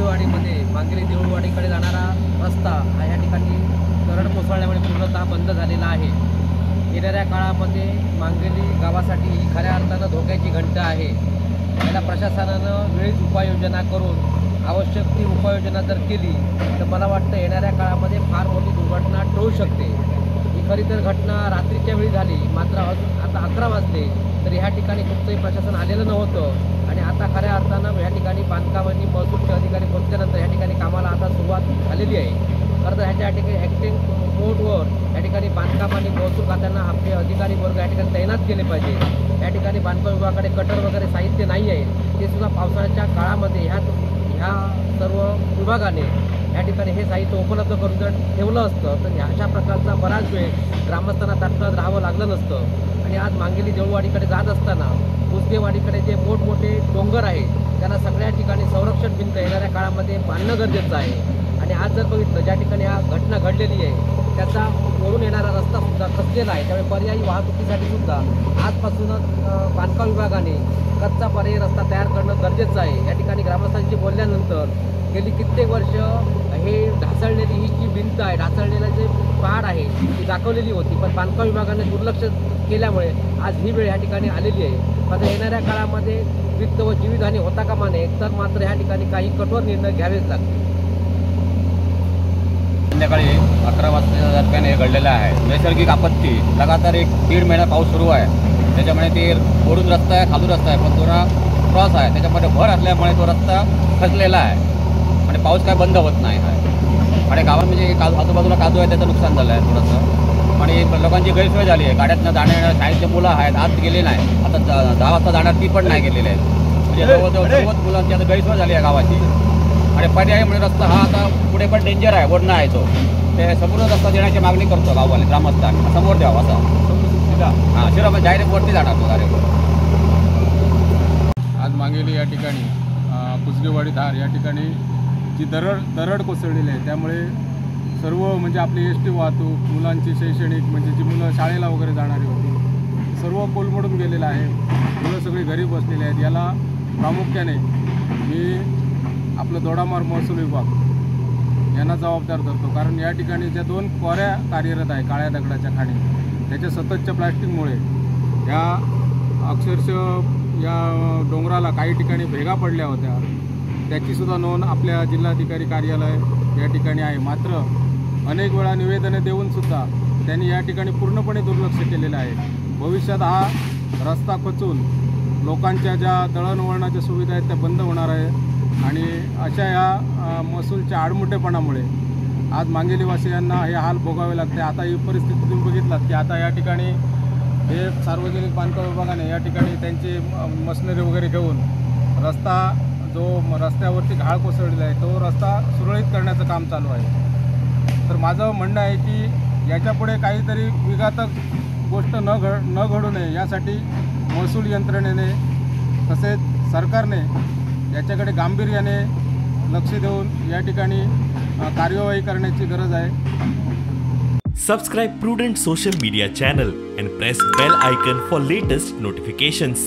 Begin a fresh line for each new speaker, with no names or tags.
वाडीमध्ये मांगेली देऊळवाडीकडे जाणारा रस्ता हा या ठिकाणी दरड कोसळल्यामुळे पूर्णतः बंद झालेला आहे। येणाऱ्या काळामध्ये मांगेली गावासाठी ही खऱ्या अर्थानं धोक्याची घंटा आहे। याला प्रशासनानं वेळीच उपाययोजना करून आवश्यक ती उपाययोजना जर केली तर मला वाटतं येणाऱ्या काळामध्ये फार मोठी दुर्घटना टळू शकते। ही खरी तर घटना रात्रीच्या वेळी झाली, मात्र अजून आता 11 वाजले तर ह्या ठिकाणी कुठचंही प्रशासन आलेलं नव्हतं आणि आता खऱ्या अर्थानं ह्या ठिकाणी बांधकामांनी महसूलचे अधिकारी पोहोचल्यानंतर ह्या ठिकाणी कामाला आता सुरुवात झालेली आहे। खरं तर ह्याच्या ठिकाणी ॲक्टिंग मोडवर या ठिकाणी बांधकाम आणि महसूल खात्यांना आपले अधिकारी वर्ग या ठिकाणी तैनात केले पाहिजे। या ठिकाणी बांधकाम विभागाकडे कटर वगैरे साहित्य नाही आहे, ते सुद्धा पावसाळ्याच्या काळामध्ये ह्या सर्व विभागाने या ठिकाणी हे साहित्य उपलब्ध करून जर ठेवलं असतं तर अशा प्रकारचा बराच वेळ ग्रामस्थांना ताटकळत राहावं लागलं नसतं। आणि आज मांगेली देऊळवाडीकडे जात असताना उसगेवाडीकडे जे मोठमोठे डोंगर आहेत त्याला सगळ्या ठिकाणी संरक्षण भिंत येणाऱ्या काळामध्ये बांधणं गरजेचं आहे। आणि आज जर बघितलं ज्या ठिकाणी हा घटना घडलेली आहे त्याचा वरून येणारा रस्ता सुद्धा खचलेला आहे, त्यामुळे पर्यायी वाहतुकीसाठी सुद्धा आजपासूनच बांधकाम विभागाने कच्चा पर्यायी रस्ता तयार करणं गरजेचं आहे। या ठिकाणी ग्रामस्थांशी बोलल्यानंतर गेली कित्येक वर्ष हे ढासळलेली ही जी भिंत आहे, ढासळलेलं जे पहाड आहे ती दाखवलेली होती, पण बांधकाम विभागाने दुर्लक्ष केल्यामुळे आज ही वेळ या ठिकाणी आलेली आहे। मात्र येणाऱ्या काळामध्ये वित्त व जीवितहानी होता कामा नये, तर मात्र या ठिकाणी काही कठोर निर्णय घ्यावेच लागतील।
संध्याकाळी 11 वाजता दरम्यान हे घडलेलं आहे। नैसर्गिक आपत्ती, लगातार 1-1.5 महिना पाऊस सुरू आहे, त्याच्यामुळे ते वरून रस्ता आहे, खालून रस्ता आहे, पण थोडा क्रॉस आहे, त्याच्यामध्ये भर असल्यामुळे तो रस्ता खचलेला आहे आणि पाऊस काय बंद होत नाही आहे। आणि गावात म्हणजे आजूबाजूला कादू आहे, त्याचं नुकसान झालं आहे थोडंसं आणि लोकांची गैरसोय झाली आहे। गाड्यातनं जाण्यात शाळेचे मुलं आहेत, आज गेले नाही, आता 10 वाजता जाणार ती पण नाही गेलेले आहेत, म्हणजे जवळजवळ 90 मुलांची आता गैरसोय झाली आहे गावाची। आणि पर्यायी म्हणजे रस्ता हा आता पुढे पण डेंजर आहे, वरनं आहे तो, ते संपूर्ण रस्ता देण्याची मागणी करतो गाववाले ग्रामस्थांनी, समोर द्यावा असा। हां, शिरा डायरेक्ट वरती जाणार तो डायरेक्ट।
आज मांगेली या ठिकाणी कुसगेवाडी धार या ठिकाणी जी दरड कोसळलेली आहे, त्यामुळे सर्व म्हणजे आपली एस टी वाहतूक, मुलांची शैक्षणिक म्हणजे जी मुलं शाळेला वगैरे जाणारी होती सर्व कोलमडून गेलेलं आहे। मुलं सगळी घरी बसलेली आहेत। याला प्रामुख्याने मी आपलं दोडामार्ग महसूल विभाग यांना जबाबदार धरतो, कारण या ठिकाणी ज्या 2 क्वाऱ्या कार्यरत आहे काळ्या दगडाच्या खाणी, त्याच्या सततच्या प्लॅस्टिकमुळे या अक्षरशः या डोंगराला काही ठिकाणी भेगा पडल्या होत्या, त्याचीसुद्धा नोंद आपल्या जिल्हाधिकारी कार्यालय या ठिकाणी आहे। मात्र अनेक वेळा निवेदने देऊनसुद्धा त्यांनी या ठिकाणी पूर्णपणे दुर्लक्ष केलेलं आहे। भविष्यात हा रस्ता खचून लोकांच्या ज्या दळणवळणाच्या सुविधा आहेत त्या बंद होणार आहे आणि अशा या महसूलच्या आडमुठेपणामुळे आज मांगेलीवासियांना हे हाल भोगावे लागते। आता ही परिस्थिती तुम्ही बघितलात की आता या ठिकाणी हे सार्वजनिक बांधकाम विभागाने या ठिकाणी त्यांची मशिनरी वगैरे घेऊन रस्ता जो रस्त्यावरती घाळ कोसळलेला आहे तो रस्ता सुरळीत करण्याचं काम चालू आहे। तर माझं म्हणणं आहे की याच्यापुढे काहीतरी विघातक गोष्ट न घडू नये यासाठी महसूल यंत्रणेने तसेच सरकारने याच्याकडे गांभीर्याने लक्ष देऊन या ठिकाणी कार्यवाही करण्याची गरज आहे।
Subscribe Prudent social media channel and press bell icon for latest notifications.